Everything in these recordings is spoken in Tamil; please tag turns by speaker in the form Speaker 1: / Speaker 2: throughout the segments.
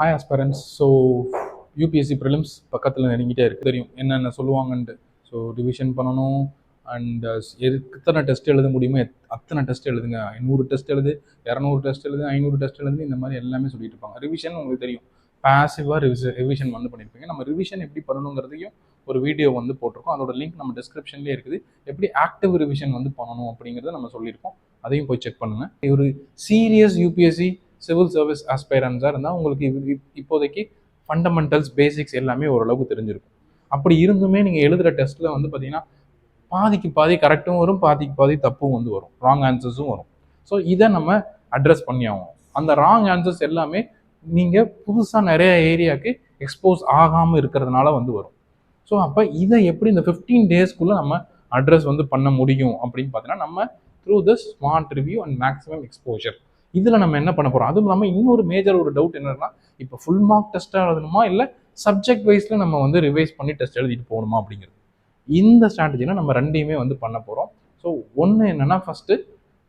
Speaker 1: ஹாய் ஆஸ்பரன்ஸ். ஸோ யூபிஎஸ்சி ப்ரிலிம்ஸ் பக்கத்தில் நெருங்கிட்டே இருக்குது. தெரியும் என்னென்ன சொல்லுவாங்கன்ட்டு. ஸோ ரிவிஷன் பண்ணணும் அண்ட் எத்தனை டெஸ்ட் எழுத முடியுமோ அத்தனை டெஸ்ட் எழுதுங்க. 100 டெஸ்ட் எழுது, 200 டெஸ்ட் எழுது, 500 டெஸ்ட் எழுது, இந்த மாதிரி எல்லாமே சொல்லிட்டு இருப்பாங்க. ரிவிஷன் உங்களுக்கு தெரியும், பேசிவாக ரிவிஷன் வந்து பண்ணியிருப்பீங்க. நம்ம ரிவிஷன் எப்படி பண்ணணுங்கிறதையும் ஒரு வீடியோ வந்து போட்டிருக்கோம். அதோட லிங்க் நம்ம டிஸ்கிரிப்ஷன்லேயே இருக்குது. எப்படி ஆக்டிவ் ரிவிஷன் வந்து பண்ணணும் அப்படிங்கிறத நம்ம சொல்லியிருக்கோம். அதையும் போய் செக் பண்ணுங்கள். ஒரு சீரியஸ் யூபிஎஸ்சி சிவில் சர்வீஸ் ஆஸ்பைரன்ஸாக இருந்தால் உங்களுக்கு இப்போதைக்கு ஃபண்டமெண்டல்ஸ் பேசிக்ஸ் எல்லாமே ஓரளவுக்கு தெரிஞ்சிருக்கும். அப்படி இருந்துமே நீங்கள் எழுதுகிற டெஸ்ட்டில் வந்து பார்த்தீங்கன்னா பாதிக்கு பாதி கரெக்டும் வரும், பாதிக்கு பாதி தப்பும் வந்து வரும், ராங் ஆன்சர்ஸும் வரும். ஸோ இதை நம்ம அட்ரஸ் பண்ணி ஆகும். அந்த ராங் ஆன்சர்ஸ் எல்லாமே நீங்கள் புதுசாக நிறைய ஏரியாவுக்கு எக்ஸ்போஸ் ஆகாமல் இருக்கிறதுனால வந்து வரும். ஸோ அப்போ இதை எப்படி இந்த 15 டேஸ்க்குள்ளே நம்ம அட்ரஸ் வந்து பண்ண முடியும் அப்படின்னு பார்த்தீங்கன்னா நம்ம through the smart review and maximum exposure இதில் நம்ம என்ன பண்ண போகிறோம். அதுவும் இல்லாமல் இன்னொரு மேஜர் ஒரு டவுட் என்னன்னா, இப்போ ஃபுல் மார்க் டெஸ்ட்டாக எழுதணுமா இல்லை சப்ஜெக்ட் வைஸில் நம்ம வந்து ரிவைஸ் பண்ணி டெஸ்ட் எழுதிட்டு போகணுமா அப்படிங்கிறது. இந்த ஸ்ட்ராட்டஜியில் நம்ம ரெண்டையுமே வந்து பண்ண போகிறோம். ஸோ ஒன்று என்னென்னா, ஃபஸ்ட்டு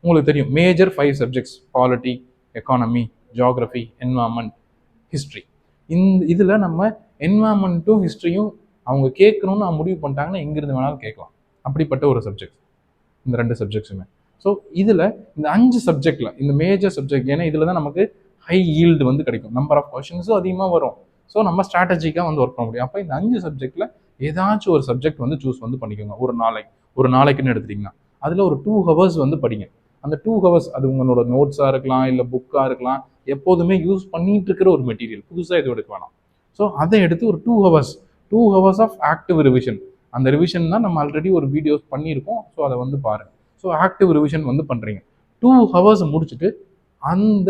Speaker 1: உங்களுக்கு தெரியும் major 5 subjects: polity, economy, geography, environment, history. இதில் நம்ம என்வாயர்மெண்ட்டும் ஹிஸ்ட்ரியும் அவங்க கேட்கணும்னு முடிவு பண்ணிட்டாங்கன்னா எங்கிருந்து வேணாலும் கேட்கலாம். அப்படிப்பட்ட ஒரு சப்ஜெக்ட் இந்த 2 சப்ஜெக்ட்ஸுமே. ஸோ இதில் இந்த 5 சப்ஜெக்டில் இந்த மேஜர் சப்ஜெக்ட், ஏன்னா இதில் தான் நமக்கு ஹை ஈல்டு வந்து கிடைக்கும், நம்பர் ஆஃப் கொஷின்ஸும் அதிகமாக வரும். ஸோ நம்ம ஸ்ட்ராட்டஜிக்காக வந்து ஒர்க் பண்ண முடியும். அப்போ இந்த 5 சப்ஜெக்டில் ஏதாச்சும் ஒரு சப்ஜெக்ட் வந்து சூஸ் வந்து பண்ணிக்கோங்க. ஒரு நாளைக்குன்னு எடுத்துட்டிங்கன்னா அதில் ஒரு 2 ஹவர்ஸ் வந்து படிங்க. அந்த 2 ஹவர்ஸ் அது உங்களோட நோட்ஸாக இருக்கலாம், இல்லை புக்காக இருக்கலாம், எப்போதுமே யூஸ் பண்ணிட்டு இருக்கிற ஒரு மெட்டீரியல், புதுசாக இது எடுக்க வேணாம். ஸோ அதை எடுத்து ஒரு 2 ஹவர்ஸ் ஆஃப் ஆக்டிவ் ரிவிஷன். அந்த ரிவிஷன் தான் நம்ம ஆல்ரெடி ஒரு வீடியோஸ் பண்ணியிருக்கோம். ஸோ அதை வந்து பாருங்கள். ஸோ ஆக்டிவ் ரிவிஷன் வந்து பண்ணுறீங்க. 2 ஹவர்ஸ் முடிச்சுட்டு அந்த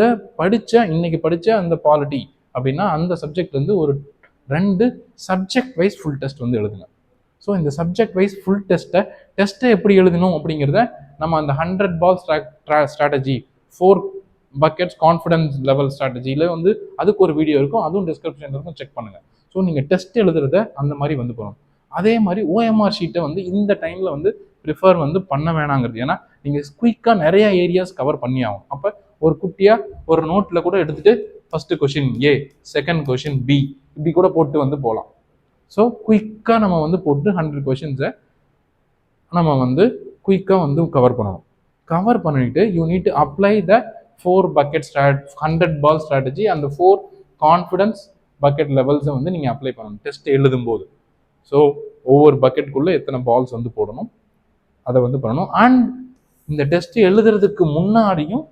Speaker 1: இன்னைக்கு படித்த அந்த பாலிட்டி அப்படின்னா அந்த சப்ஜெக்ட் வந்து ஒரு 2 சப்ஜெக்ட் வைஸ் ஃபுல் டெஸ்ட் வந்து எழுதுங்க. ஸோ இந்த சப்ஜெக்ட் வைஸ் ஃபுல் டெஸ்ட்டை எப்படி எழுதணும் அப்படிங்கிறத நம்ம அந்த 100 ball strategy, 4 buckets confidence level ஸ்ட்ராட்டஜியில் வந்து அதுக்கு ஒரு வீடியோ இருக்கும், அதுவும் டிஸ்கிரிப்ஷன் இருக்கும், செக் பண்ணுங்கள். ஸோ நீங்கள் டெஸ்ட் எழுதுறத அந்த மாதிரி வந்து போகணும். அதே மாதிரி ஓஎம்ஆர் ஷீட்டை வந்து இந்த டைமில் வந்து ப்ரிஃபர் வந்து பண்ண வேணாங்கிறது. ஏன்னா நீங்கள் குயிக்காக நிறைய ஏரியாஸ் கவர் பண்ணி ஆகும். அப்போ ஒரு குட்டியாக ஒரு நோட்டில் கூட எடுத்துகிட்டு ஃபஸ்ட்டு கொஷின் ஏ, செகண்ட் கொஷின் பி, இப்படி கூட போட்டு வந்து போகலாம். ஸோ குயிக்காக நம்ம வந்து போட்டு 100 கொஷின்ஸை நம்ம வந்து குயிக்காக வந்து கவர் பண்ணணும். கவர் பண்ணிட்டு you need to apply the 4 bucket 100 ball strategy, அந்த 4 கான்ஃபிடன்ஸ் பக்கெட் லெவல்ஸை வந்து நீங்கள் அப்ளை பண்ணணும் டெஸ்ட் எழுதும் போது. ஸோ ஒவ்வொரு பக்கெட்டுக்குள்ளே எத்தனை பால்ஸ் வந்து போடணும் அதை வந்து பண்ணணும். அண்ட் இந்த டெஸ்ட் எழுதுறதுக்கு முன்னாடியும்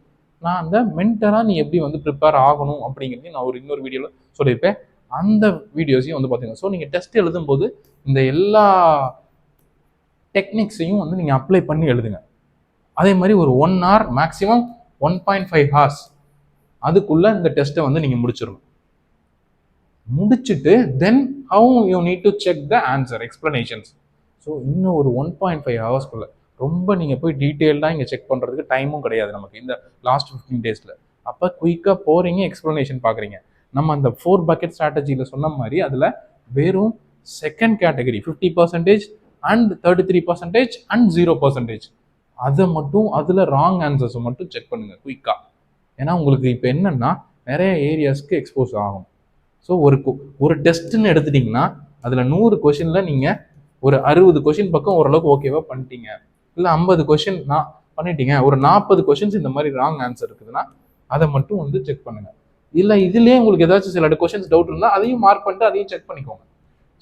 Speaker 1: நான் அந்த மென்டராக நீ எப்படி வந்து ப்ரிப்பேர் ஆகணும் அப்படிங்கிறதையும் நான் இன்னொரு வீடியோவில் சொல்லியிருப்பேன். அந்த வீடியோஸையும் வந்து பார்த்தீங்கன்னா, ஸோ நீங்கள் டெஸ்ட் எழுதும்போது இந்த எல்லா டெக்னிக்ஸையும் வந்து நீங்கள் அப்ளை பண்ணி எழுதுங்க. அதே மாதிரி ஒரு 1 hour மேக்ஸிமம் 1.5 hours அதுக்குள்ளே இந்த டெஸ்ட்டை வந்து நீங்கள் முடிச்சிடணும். முடிச்சுட்டு then how you need to check the answer explanations. So இன்னும் ஒரு 1.5 ஹவர்ஸ்க்குள்ளே ரொம்ப நீங்கள் போய் டீட்டெயில்டாக இங்கே செக் பண்ணுறதுக்கு டைமும் கிடையாது நமக்கு இந்த லாஸ்ட் 15 டேஸில். அப்போ குயிக்காக போகிறீங்க, எக்ஸ்பிளனேஷன் பார்க்குறீங்க. நம்ம அந்த 4 பக்கெட் ஸ்ட்ராட்டஜியில் சொன்ன மாதிரி அதில் வெறும் செகண்ட் கேட்டகரி 50% அண்ட் 33% அண்ட் 0% அதை மட்டும், அதில் ராங் ஆன்சர்ஸை மட்டும் செக் பண்ணுங்கள் குயிக்காக. ஏன்னா உங்களுக்கு இப்போ என்னென்னா நிறைய ஏரியாஸ்க்கு எக்ஸ்போஸ் ஆகும். ஸோ ஒரு டெஸ்ட்டுன்னு எடுத்துட்டிங்கன்னா அதில் 100 கொஷினில் நீங்கள் ஒரு 60 கொஷின் பக்கம் ஓரளவுக்கு ஓகேவா பண்ணிட்டீங்க, இல்லை 50 கொஷின் நான் பண்ணிட்டீங்க, ஒரு 40 கொஷின்ஸ் இந்த மாதிரி ராங் ஆன்சர் இருக்குதுன்னா அதை மட்டும் வந்து செக் பண்ணுங்கள். இல்லை இதுலேயே உங்களுக்கு ஏதாச்சும் சில கொஷின்ஸ் டவுட் இருந்தால் அதையும் மார்க் பண்ணிட்டு அதையும் செக் பண்ணிக்கோங்க.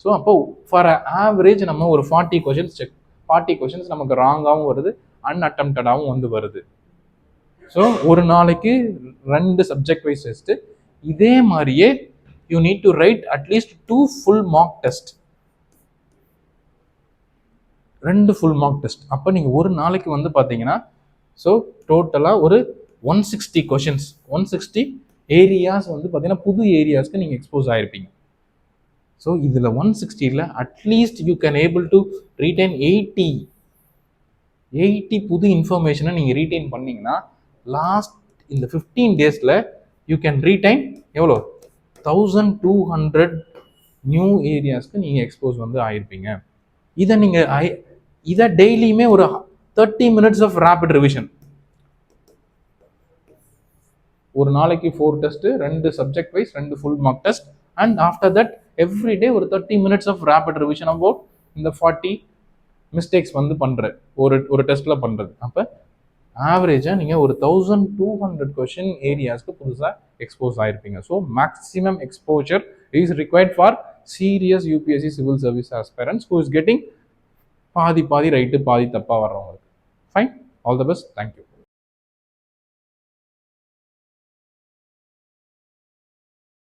Speaker 1: ஸோ அப்போ ஃபார் ஆவரேஜ் நம்ம ஒரு 40 கொஷின்ஸ் நமக்கு ராங்காகவும் வருது, அன்அட்டெம்ப்டடாகவும் வந்து வருது. ஸோ ஒரு நாளைக்கு 2 சப்ஜெக்ட் வைஸ் டெஸ்ட்டு. இதே மாதிரியே you need to write at least 2 full mock test. 2 full mock test. அப்போ நீங்கள் ஒரு நாளைக்கு வந்து பார்த்தீங்கன்னா ஸோ டோட்டலாக ஒரு 160 கொஷின்ஸ், 160 ஏரியாஸ் வந்து பார்த்தீங்கன்னா புது ஏரியாஸ்க்கு நீங்கள் எக்ஸ்போஸ் ஆகிருப்பீங்க. ஸோ இதில் 160ல் at least you can able to retain 80 புது இன்ஃபர்மேஷனை நீங்கள் ரீடைன் பண்ணிங்கன்னா லாஸ்ட் இந்த 15 டேஸில் யூ கேன் ரீடைன் எவ்வளோ 1200 நியூ ஏரியாஸ்க்கு நீங்கள் எக்ஸ்போஸ் வந்து ஆகிருப்பீங்க. இதை டெய்லியுமே ஒரு 30 minutes ஆஃப் ரேபிட் ரிவிஷன், ஒரு நாளைக்கு 4 test, 2 subject wise, 2 full mark test, and after that every day ஒரு 30 minutes of rapid revision about இந்த 40 மிஸ்டேக்ஸ் வந்து பண்றேன் ஒரு டெஸ்ட்ல பண்றது. அப்போ ஆவரேஜா நீங்க ஒரு 1200 கொஸ்டின் ஏரியாஸ்க்கு புதுசா எக்ஸ்போஸ் ஆயிருப்பீங்க. So maximum exposure is required for serious UPSC civil service aspirants who is getting பாதி ரைட்டு பாதி தப்பா வர்றவங்களுக்கு. Fine, all the best, thank you.